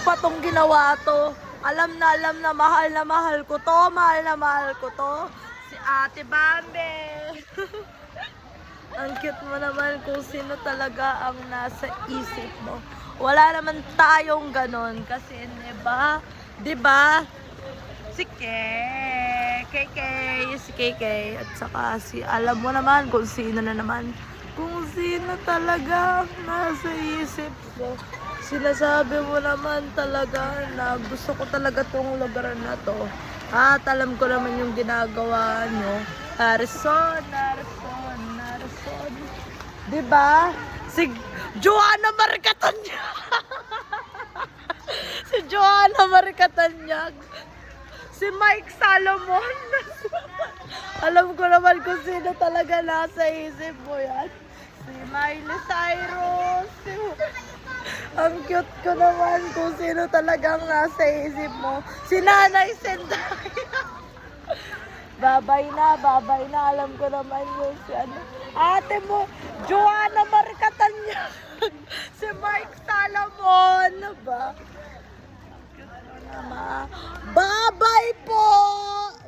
pa tong ginawa to. Alam na mahal ko to. Mahal na mahal ko to. Si Ate Bambe. Ang cute mo naman kung sino talaga ang nasa isip mo. Wala naman tayong ganon. Kasi, diba? Si KK, si KK. At saka alam mo naman kung sino na naman. Kung sino talaga ang nasa isip mo. Sinasabi mo naman talaga na gusto ko talaga tong lugar na to. At alam ko naman yung ginagawa nyo. Harrison. Diba? Si Joanna Marcatanyag. Si Joanna Marcatanyag. Si Mike Salomon. Alam ko naman kung sino talaga nasa isip mo yan. Si Miley Cyrus. Ang cute ko naman kung sino talagang nasa isip mo. Si Nanay Senday. Babay na. Alam ko naman yun si ate mo, Joanna Marcatanyag. Si Mike Salomon. Ba?